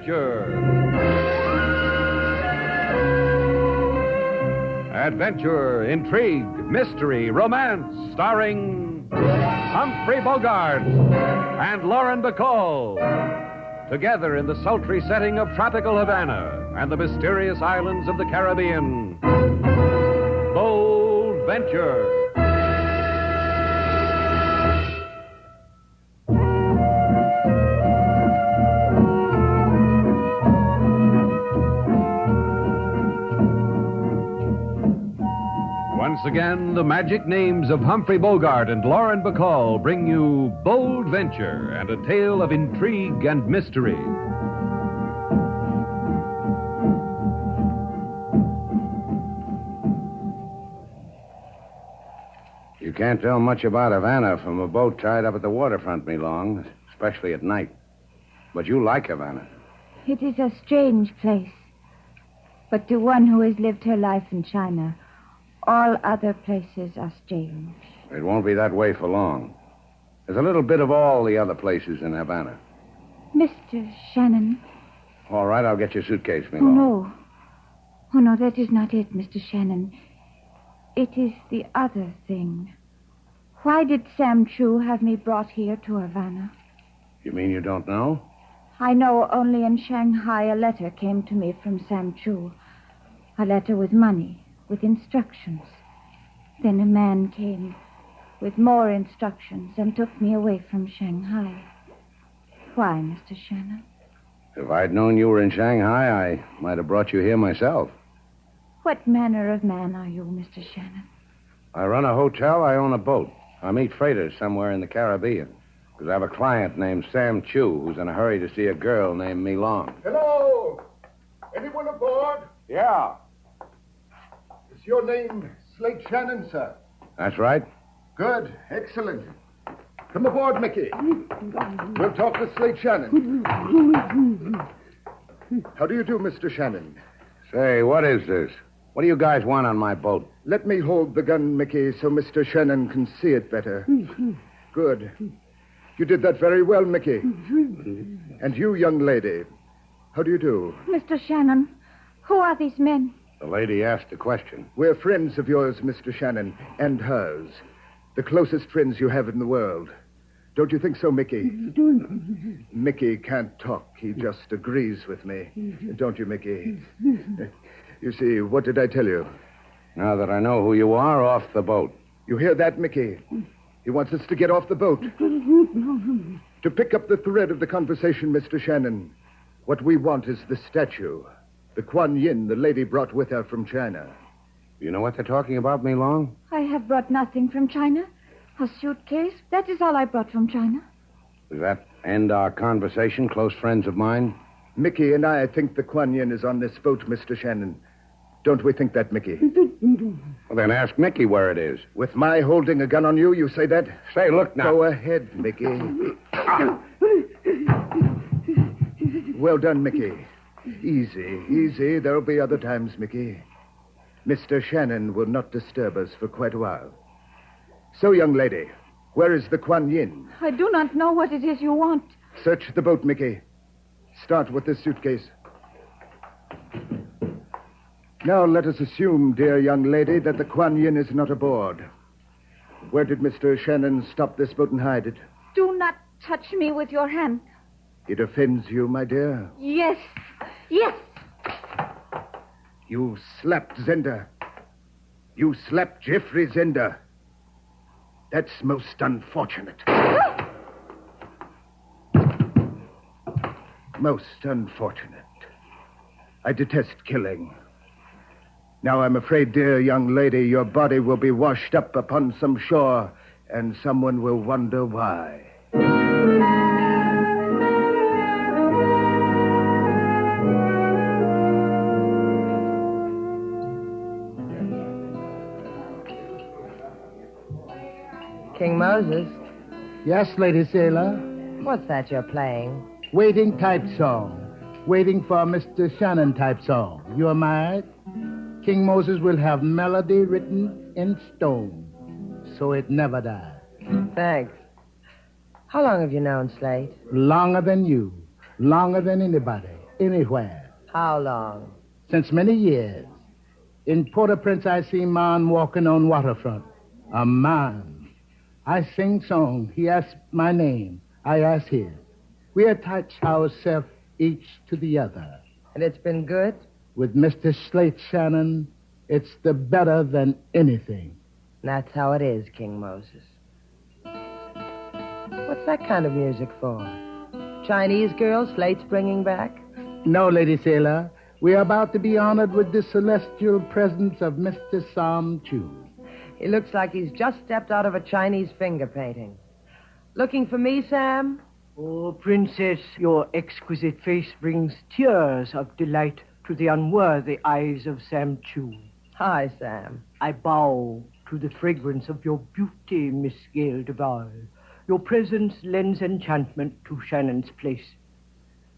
Adventure. Adventure, intrigue, mystery, romance, starring Humphrey Bogart and Lauren Bacall. Together in the sultry setting of tropical Havana and the mysterious islands of the Caribbean. Bold Venture. Once again, the magic names of Humphrey Bogart and Lauren Bacall bring you Bold Venture and a tale of intrigue and mystery. You can't tell much about Havana from a boat tied up at the waterfront, me long, especially at night. But you like Havana. It is a strange place. But to one who has lived her life in China, all other places are strange. It won't be that way for long. There's a little bit of all the other places in Havana. Mr. Shannon. All right, I'll get your suitcase, me Oh, long. no. Oh, no, that is not it, Mr. Shannon. It is the other thing. Why did Sam Chu have me brought here to Havana? You mean you don't know? I know only in Shanghai a letter came to me from Sam Chu. A letter with money, with instructions. Then a man came with more instructions and took me away from Shanghai. Why, Mr. Shannon? If I'd known you were in Shanghai, I might have brought you here myself. What manner of man are you, Mr. Shannon? I run a hotel, I own a boat. I meet freighters somewhere in the Caribbean. Because I have a client named Sam Chu who's in a hurry to see a girl named Me Long. Hello! Anyone aboard? Yeah. Is your name Slate Shannon, sir? That's right. Good. Excellent. Come aboard, Mickey. We'll talk to Slate Shannon. How do you do, Mr. Shannon? Say, what is this? What do you guys want on my boat? Let me hold the gun, Mickey, so Mr. Shannon can see it better. Good. You did that very well, Mickey. And you, young lady, how do you do? Mr. Shannon, who are these men? The lady asked a question. We're friends of yours, Mr. Shannon, and hers. The closest friends you have in the world. Don't you think so, Mickey? Mickey can't talk. He just agrees with me. Don't you, Mickey? You see, what did I tell you? Now that I know who you are, off the boat. You hear that, Mickey? He wants us to get off the boat. To pick up the thread of the conversation, Mr. Shannon, what we want is the statue. The Kuan Yin the lady brought with her from China. You know what they're talking about, Me Long? I have brought nothing from China. A suitcase. That is all I brought from China. Does that end our conversation, close friends of mine? Mickey and I think the Kuan Yin is on this boat, Mr. Shannon. Don't we think that, Mickey? Well, then ask Mickey where it is. With my holding a gun on you, you say that? Say, look now. Go ahead, Mickey. Well done, Mickey. Easy, easy. There'll be other times, Mickey. Mr. Shannon will not disturb us for quite a while. So, young lady, where is the Kuan Yin? I do not know what it is you want. Search the boat, Mickey. Start with this suitcase. Now, let us assume, dear young lady, that the Kuan Yin is not aboard. Where did Mr. Shannon stop this boat and hide it? Do not touch me with your hand. It offends you, my dear. Yes. Yes. You slapped Zender. You slapped Jeffrey Zender. That's most unfortunate. Most unfortunate. I detest killing. Now, I'm afraid, dear young lady, your body will be washed up upon some shore, and someone will wonder why. King Moses, Yes, Lady Sailor. what's that you're playing? Waiting type song. Waiting for Mr. Shannon type song. You are married? King Moses will have melody written in stone, so it never dies. Thanks. How long have you known Slate? Longer than you. Longer than anybody. anywhere. How long? Since many years. In Port-au-Prince, I see man walking on waterfront. A man. I sing song. He asks my name. I ask his. We attach ourselves each to the other. And it's been good? With Mr. Slate Shannon, it's the better than anything. That's how it is, King Moses. What's that kind of music for? Chinese girl Slate's bringing back? No, Lady Sailor. We are about to be honored with the celestial presence of Mr. Sam Chu. He looks like he's just stepped out of a Chinese finger painting. Looking for me, Sam? Oh, Princess, your exquisite face brings tears of delight to the unworthy eyes of Sam Chu. Hi, Sam. I bow to the fragrance of your beauty, Miss Gail Duval. Your presence lends enchantment to Shannon's place.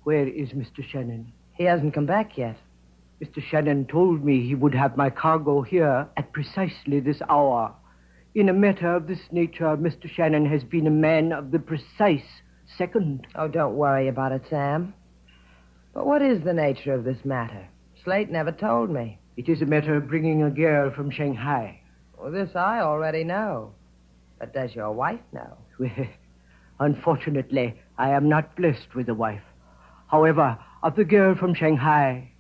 Where is Mr. Shannon? He hasn't come back yet. Mr. Shannon told me he would have my cargo here at precisely this hour. In a matter of this nature, Mr. Shannon has been a man of the precise second. Oh, don't worry about it, Sam. But what is the nature of this matter? Slate never told me. It is a matter of bringing a girl from Shanghai. Well, this I already know. But does your wife know? Well, unfortunately, I am not blessed with a wife. However, of the girl from Shanghai,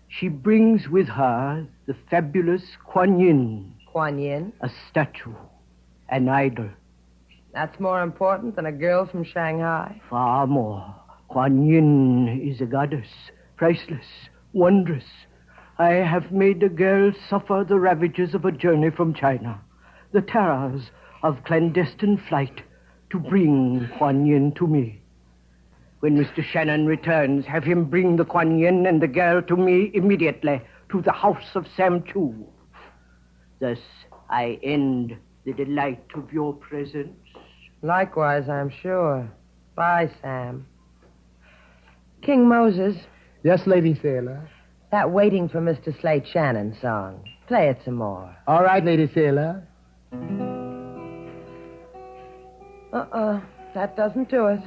she brings with her the fabulous Kuan Yin. Kuan Yin? A statue, an idol. That's more important than a girl from Shanghai? Far more. Kuan Yin is a goddess, priceless, wondrous. I have made a girl suffer the ravages of a journey from China, the terrors of clandestine flight to bring Kuan Yin to me. When Mr. Shannon returns, have him bring the Kuan Yin and the girl to me immediately to the house of Sam Chu. Thus, I end the delight of your presence. Likewise, I'm sure. Bye, Sam. King Moses. Yes, Lady Sailor. That Waiting for Mr. Slate Shannon song. Play it some more. All right, Lady Sailor. That doesn't do it.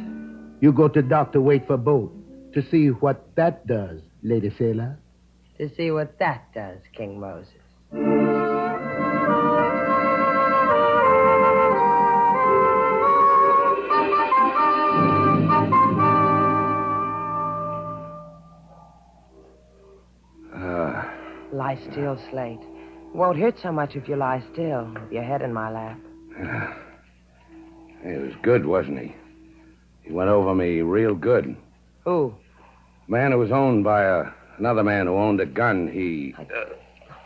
You go to dock to wait for boat to see what that does, Lady Sailor. To see what that does, King Moses. Lie still, Slate. It won't hurt so much if you lie still, with your head in my lap. He was good, wasn't he? He went over me real good. Who? Man who was owned by another man who owned a gun,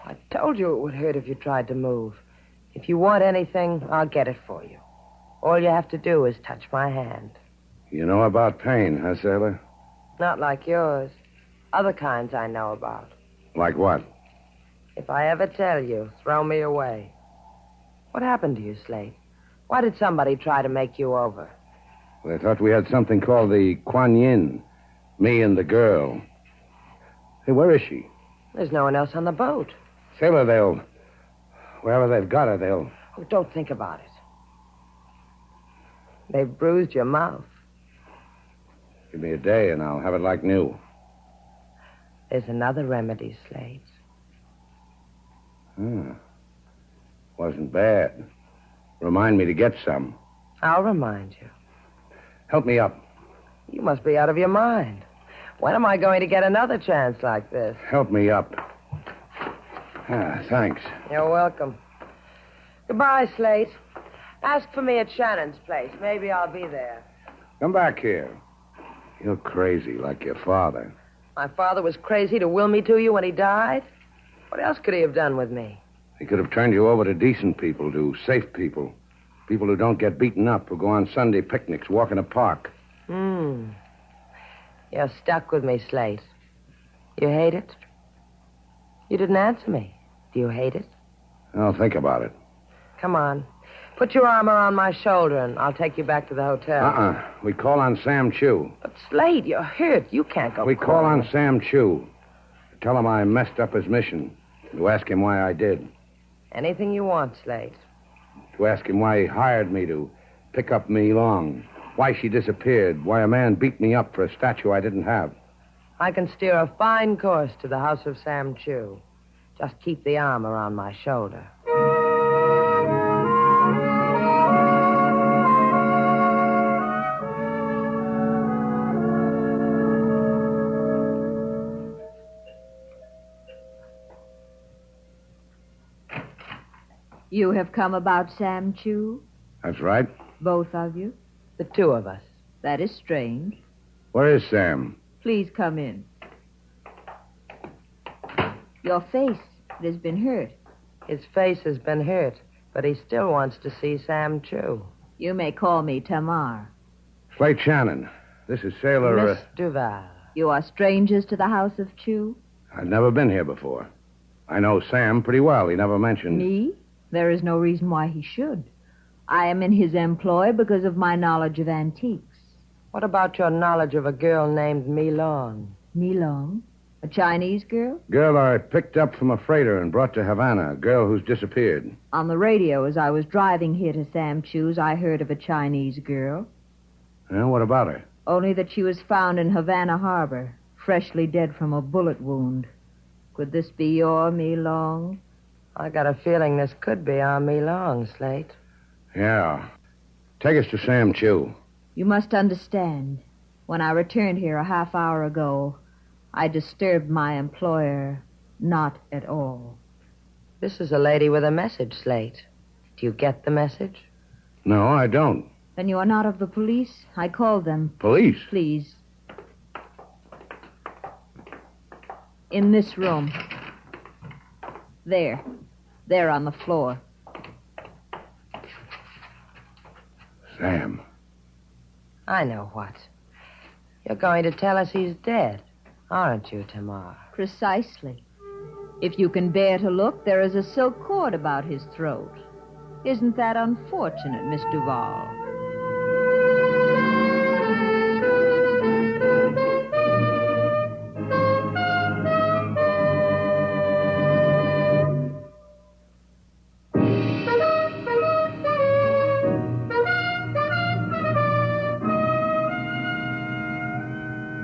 I told you it would hurt if you tried to move. If you want anything, I'll get it for you. All you have to do is touch my hand. You know about pain, huh, Sailor? Not like yours. Other kinds I know about. Like what? If I ever tell you, throw me away. What happened to you, Slate? Why did somebody try to make you over? They thought we had something called the Kuan Yin. Me and the girl. Hey, where is she? There's no one else on the boat. Sailor, wherever they've got her, they'll... Oh, don't think about it. They've bruised your mouth. Give me a day and I'll have it like new. There's another remedy, Slate. Wasn't bad. Remind me to get some. I'll remind you. Help me up. You must be out of your mind. When am I going to get another chance like this? Help me up. Thanks. You're welcome. Goodbye, Slate. Ask for me at Shannon's place. Maybe I'll be there. Come back here. You're crazy like your father. My father was crazy to will me to you when he died? What else could he have done with me? He could have turned you over to decent people, to safe people. People who don't get beaten up, who go on Sunday picnics, walk in a park. You're stuck with me, Slate. You hate it? You didn't answer me. Do you hate it? I'll think about it. Come on. Put your arm around my shoulder and I'll take you back to the hotel. We call on Sam Chu. But, Slate, you're hurt. You can't go. We call on Sam Chu. Tell him I messed up his mission. To ask him why I did. Anything you want, Slate. To ask him why he hired me to pick up Me Long. Why she disappeared. Why a man beat me up for a statue I didn't have. I can steer a fine course to the house of Sam Chu. Just keep the arm around my shoulder. You have come about Sam Chu? That's right. Both of you? The two of us. That is strange. Where is Sam? Please come in. Your face, it has been hurt. His face has been hurt, but he still wants to see Sam Chu. You may call me Tamar. Slate Shannon. This is Sailor... Miss Duval. You are strangers to the house of Chu? I've never been here before. I know Sam pretty well. He never mentioned... Me? There is no reason why he should. I am in his employ because of my knowledge of antiques. What about your knowledge of a girl named Mi Long? Mi Long? A Chinese girl? Girl I picked up from a freighter and brought to Havana. A girl who's disappeared. On the radio, as I was driving here to Sam Chu's, I heard of a Chinese girl. Yeah, what about her? Only that she was found in Havana Harbor, freshly dead from a bullet wound. Could this be your Mi Long? I got a feeling this could be our Mi Long, Slate. Yeah. Take us to Sam Chu. You must understand. When I returned here a half hour ago, I disturbed my employer not at all. This is a lady with a message, Slate. Do you get the message? No, I don't. Then you are not of the police? I called them. Police? Please. In this room. There. There on the floor. Sam. I know what. You're going to tell us he's dead, aren't you, Tamar? Precisely. If you can bear to look, there is a silk cord about his throat. Isn't that unfortunate, Miss Duval?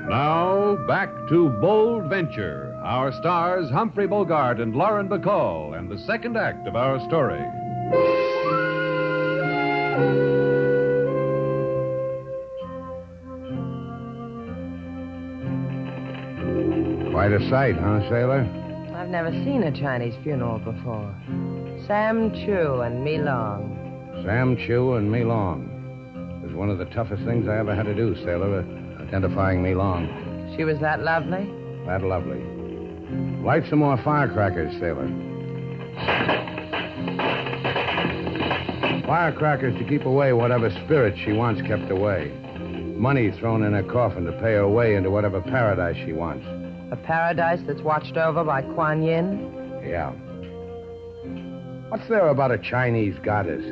Now, back to Bold Venture. Our stars, Humphrey Bogart and Lauren Bacall, and the second act of our story. Quite a sight, huh, Sailor? I've never seen a Chinese funeral before. Sam Chu and Mi Long. Sam Chu and Mi Long. It was one of the toughest things I ever had to do, Sailor, identifying Mi Long. She was that lovely? That lovely. Light some more firecrackers, Sailor. Firecrackers to keep away whatever spirits she wants kept away. Money thrown in her coffin to pay her way into whatever paradise she wants. A paradise that's watched over by Kuan Yin? Yeah. What's there about a Chinese goddess?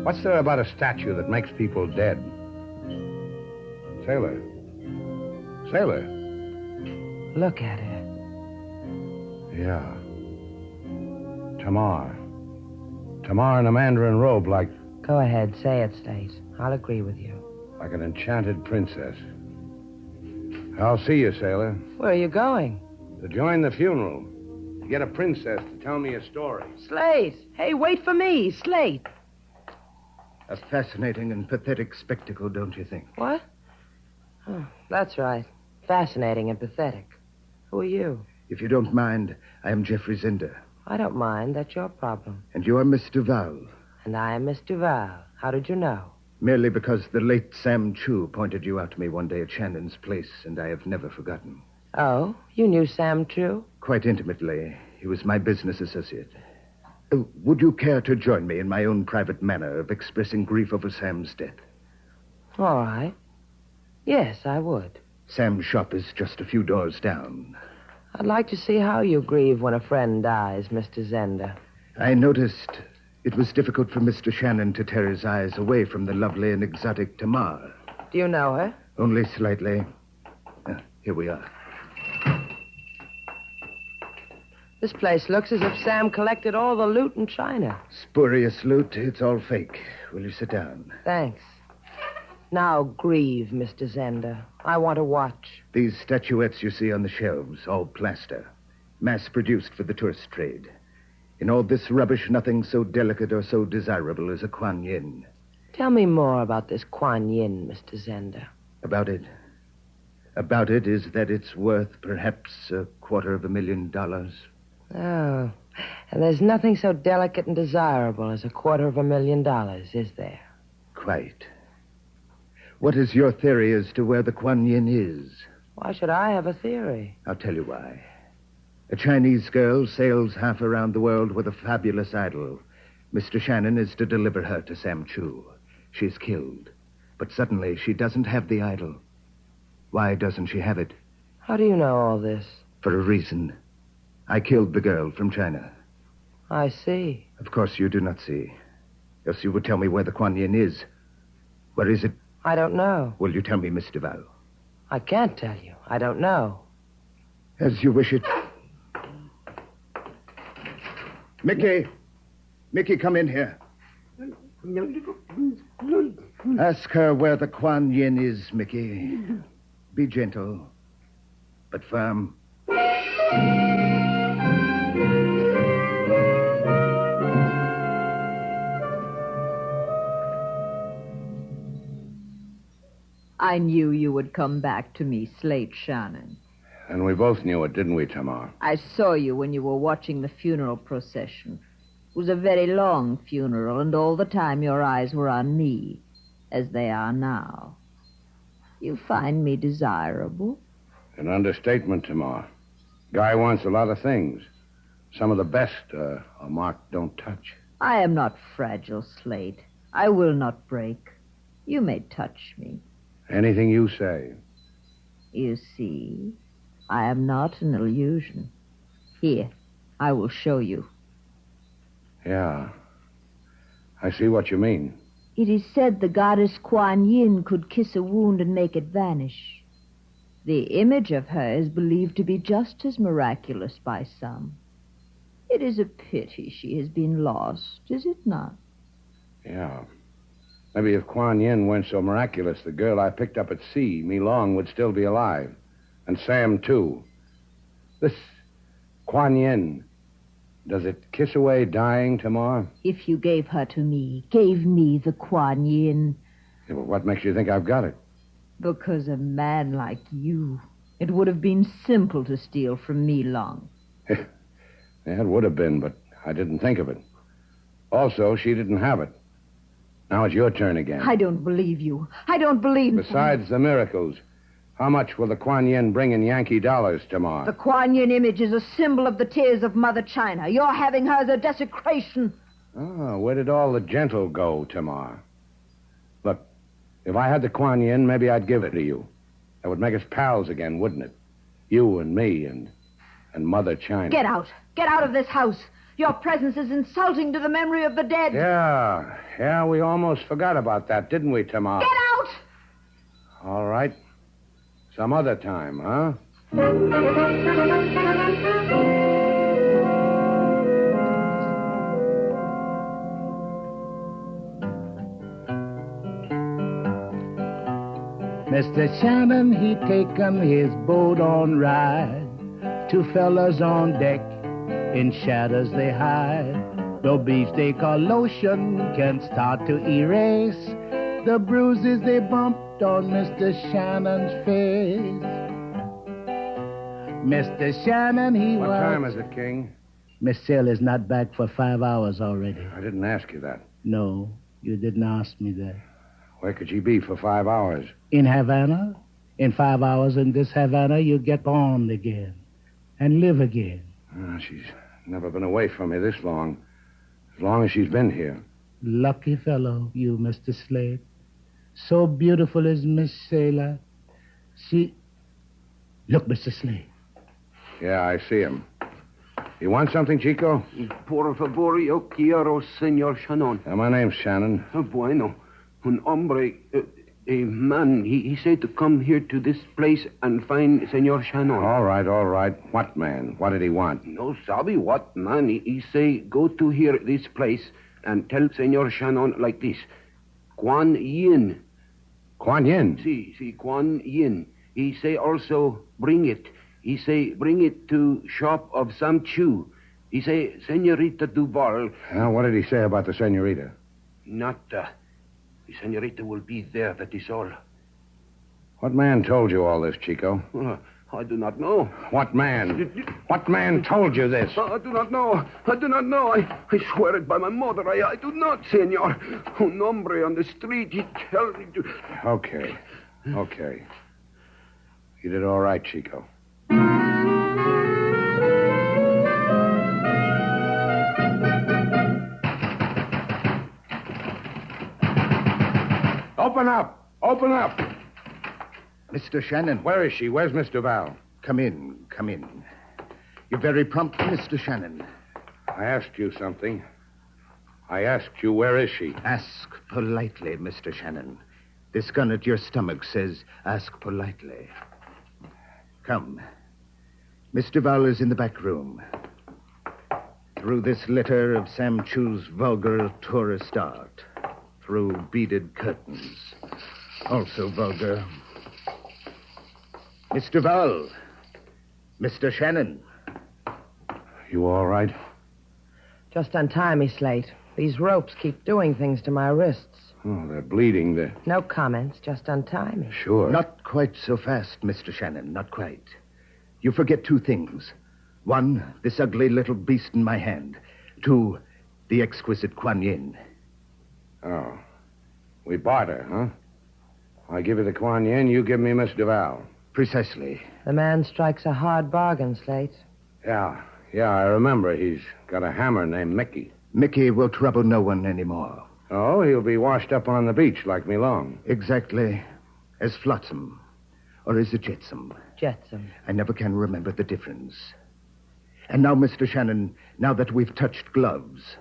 What's there about a statue that makes people dead? Sailor. Sailor. Look at her. Yeah. Tamar. Tamar in a mandarin robe like... Go ahead, say it, Slate. I'll agree with you. like an enchanted princess. I'll see you, sailor. Where are you going? To join the funeral. To get a princess to tell me a story. Slate! Hey, wait for me, Slate! A fascinating and pathetic spectacle, don't you think? What? Oh, that's right. Fascinating and pathetic. Who are you? If you don't mind, I am Geoffrey Zender. I don't mind. That's your problem. And you are Miss Duval. And I am Miss Duval. How did you know? Merely because the late Sam Chu pointed you out to me one day at Shannon's place, and I have never forgotten. Oh, you knew Sam Chu? Quite intimately. He was my business associate. Would you care to join me in my own private manner of expressing grief over Sam's death? All right. Yes, I would. Sam's shop is just a few doors down. I'd like to see how you grieve when a friend dies, Mr. Zender. I noticed it was difficult for Mr. Shannon to tear his eyes away from the lovely and exotic Tamar. Do you know her? Only slightly. Here we are. This place looks as if Sam collected all the loot in China. Spurious loot. It's all fake. Will you sit down? Thanks. Now grieve, Mr. Zender. I want to watch. These statuettes you see on the shelves, all plaster, mass-produced for the tourist trade. In all this rubbish, nothing so delicate or so desirable as a Kuan Yin. Tell me more about this Kuan Yin, Mr. Zender. About it? About it is that it's worth perhaps $250,000. Oh, and there's nothing so delicate and desirable as $250,000, is there? Quite. What is your theory as to where the Kuan Yin is? Why should I have a theory? I'll tell you why. A Chinese girl sails half around the world with a fabulous idol. Mr. Shannon is to deliver her to Sam Chu. She's killed. But suddenly she doesn't have the idol. Why doesn't she have it? How do you know all this? For a reason. I killed the girl from China. I see. Of course you do not see. Else you would tell me where the Kuan Yin is. Where is it? I don't know. Will you tell me, Miss Duval? I can't tell you. I don't know. As you wish it. Mickey! Mickey, come in here. Ask her where the Kuan Yin is, Mickey. Be gentle, but firm. I knew you would come back to me, Slate Shannon. And we both knew it, didn't we, Tamar? I saw you when you were watching the funeral procession. It was a very long funeral, and all the time your eyes were on me, as they are now. You find me desirable? An understatement, Tamar. Guy wants a lot of things. Some of the best a mark don't touch. I am not fragile, Slate. I will not break. You may touch me. Anything you say. You see, I am not an illusion. Here, I will show you. Yeah. I see what you mean. It is said the goddess Kuan Yin could kiss a wound and make it vanish. The image of her is believed to be just as miraculous by some. It is a pity she has been lost, is it not? Yeah. Maybe if Kuan Yin weren't so miraculous, the girl I picked up at sea, Mi Long, would still be alive. And Sam, too. This Kuan Yin, does it kiss away dying, Tamar? If you gave her to me, gave me the Kuan Yin. Yeah, well, what makes you think I've got it? Because a man like you, it would have been simple to steal from Mi Long. Yeah, it would have been, but I didn't think of it. Also, she didn't have it. Now it's your turn again. I don't believe you. I don't believe... Besides the miracles, how much will the Kuan Yin bring in Yankee dollars, Tamar? The Kuan Yin image is a symbol of the tears of Mother China. Your having her is a desecration. Oh, where did all the gentle go, Tamar? Look, if I had the Kuan Yin, maybe I'd give it to you. That would make us pals again, wouldn't it? You and me and Mother China. Get out. Get out of this house. Your presence is insulting to the memory of the dead. Yeah, we almost forgot about that, didn't we, Tamar? Get out! All right. Some other time, huh? Mr. Shannon, he taken his boat on ride. Two fellas on deck, in shadows they hide. No beefsteak or lotion can start to erase the bruises they bumped on Mr. Shannon's face. Mr. Shannon, he was... What time is it, King? Miss Sailor's not back for 5 hours already. I didn't ask you that. No, you didn't ask me that. Where could she be for 5 hours? In Havana? In 5 hours in this Havana, you get born again and live again. She's never been away from me this long. As long as she's been here. Lucky fellow, you, Mr. Slade. So beautiful is Miss Sailor. She... Look, Mr. Slade. Yeah, I see him. You want something, Chico? Por favor, yo quiero, Senor Shannon. My name's Shannon. Bueno. Un hombre, a man, he said to come here to this place and find Senor Shannon. All right. What man? What did he want? No sabe what man. He say, go to here, this place, and tell Senor Shannon like this. Kuan Yin. Kuan Yin. See, Kuan Yin. He say also, bring it. He say, bring it to shop of Sam Chu. He say, Senorita Duval. Now, what did he say about the senorita? Nada. The senorita will be there, that is all. What man told you all this, Chico? I do not know. What man? What man told you this? I do not know. I swear it by my mother. I do not, senor. Un hombre on the street, he tell me to... Okay. You did all right, Chico. Open up! Mr. Shannon. Where is she? Where's Miss Duval? Come in. You're very prompt, Mr. Shannon. I asked you something. I asked you, where is she? Ask politely, Mr. Shannon. This gun at your stomach says, ask politely. Come. Miss Duval is in the back room. Through this litter of Sam Chu's vulgar tourist art. Through beaded curtains. Also vulgar. Miss Duval. Mr. Shannon. You all right? Just untie me, Slate. These ropes keep doing things to my wrists. Oh, they're bleeding. No comments. Just untie me. Sure. Not quite so fast, Mr. Shannon. Not quite. You forget two things. One, this ugly little beast in my hand. Two, the exquisite Kuan Yin. Oh. We barter, huh? I give you the Kuan Yin, you give me Miss Duval. Precisely. The man strikes a hard bargain, Slate. Yeah, I remember. He's got a hammer named Mickey. Mickey will trouble no one anymore. Oh, he'll be washed up on the beach like me long. Exactly. As Flotsam. Or is it Jetsam? Jetsam. I never can remember the difference. And now, Mr. Shannon, now that we've touched gloves,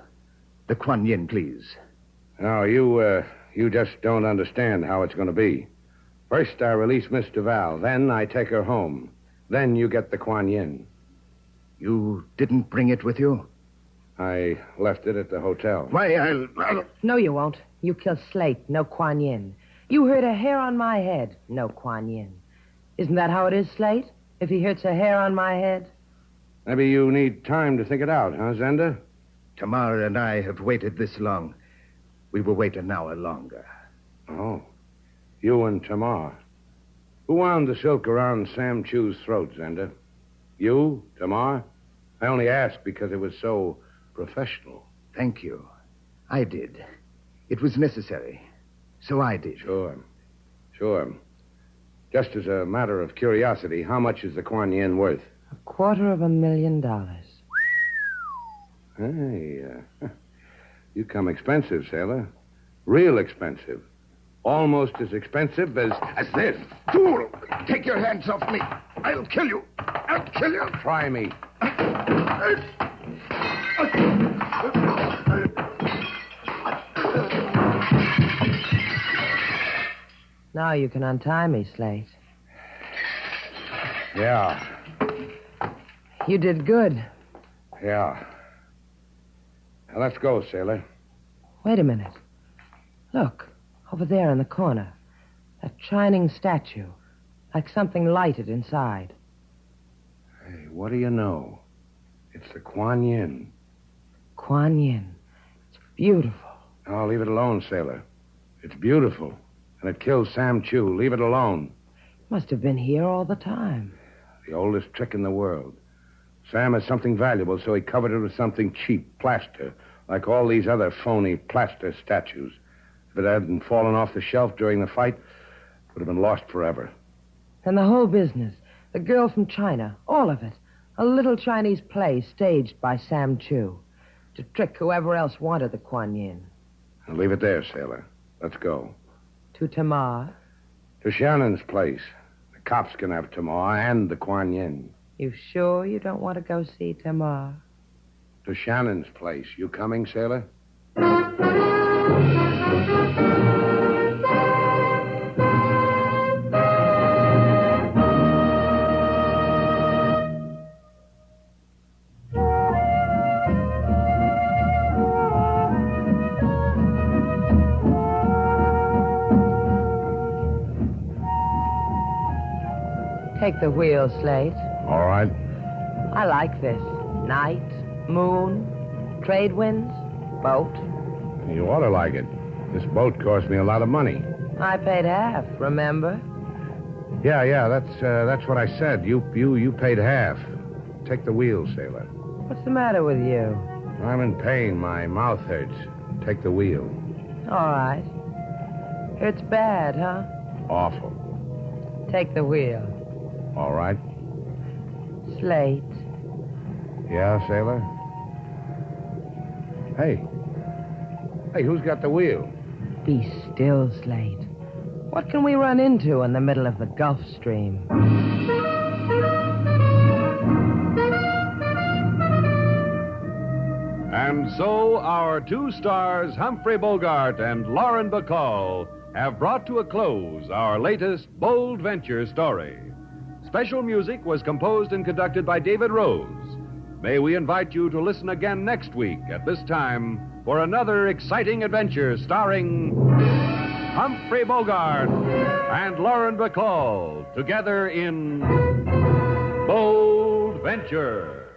the Kuan Yin, please. No, you just don't understand how it's going to be. First, I release Miss Duval. Then I take her home. Then you get the Kuan Yin. You didn't bring it with you? I left it at the hotel. Why, I'll... No, you won't. You kill Slate, no Kuan Yin. You hurt a hair on my head, no Kuan Yin. Isn't that how it is, Slate? If he hurts a hair on my head? Maybe you need time to think it out, huh, Zenda? Tamar and I have waited this long. We will wait an hour longer. Oh. You and Tamar. Who wound the silk around Sam Chu's throat, Zenda? You, Tamar? I only asked because it was so professional. Thank you. I did. It was necessary. So I did. Sure. Just as a matter of curiosity, how much is the Kuan Yin worth? $250,000. Hey, you come expensive, sailor. Real expensive. Almost as expensive as this. Fool! Take your hands off me. I'll kill you. Try me. Now you can untie me, Slate. Yeah. You did good. Yeah. Now, let's go, sailor. Wait a minute. Look, over there in the corner. That shining statue. Like something lighted inside. Hey, what do you know? It's the Kuan Yin. Kuan Yin. It's beautiful. Oh, leave it alone, sailor. It's beautiful. And it killed Sam Chu. Leave it alone. Must have been here all the time. The oldest trick in the world. Sam has something valuable, so he covered it with something cheap, plaster, like all these other phony plaster statues. If it hadn't fallen off the shelf during the fight, it would have been lost forever. And the whole business, the girl from China, all of it, a little Chinese play staged by Sam Chu to trick whoever else wanted the Kuan Yin. Now leave it there, sailor. Let's go. To Tamar? To Shannon's place. The cops can have Tamar and the Kuan Yin. You sure you don't want to go see Tamar? To Shannon's place. You coming, sailor? Take the wheel, Slate. All right. I like this. Night, moon, trade winds, boat. You ought to like it. This boat cost me a lot of money. I paid half, remember? Yeah, that's what I said. You paid half. Take the wheel, sailor. What's the matter with you? I'm in pain. My mouth hurts. Take the wheel. All right. It's bad, huh? Awful. Take the wheel. All right. Slate. Yeah, sailor? Hey, who's got the wheel? Be still, Slate. What can we run into in the middle of the Gulf Stream? And so our two stars, Humphrey Bogart and Lauren Bacall, have brought to a close our latest bold venture story. Special music was composed and conducted by David Rose. May we invite you to listen again next week at this time for another exciting adventure starring Humphrey Bogart and Lauren Bacall together in Bold Venture.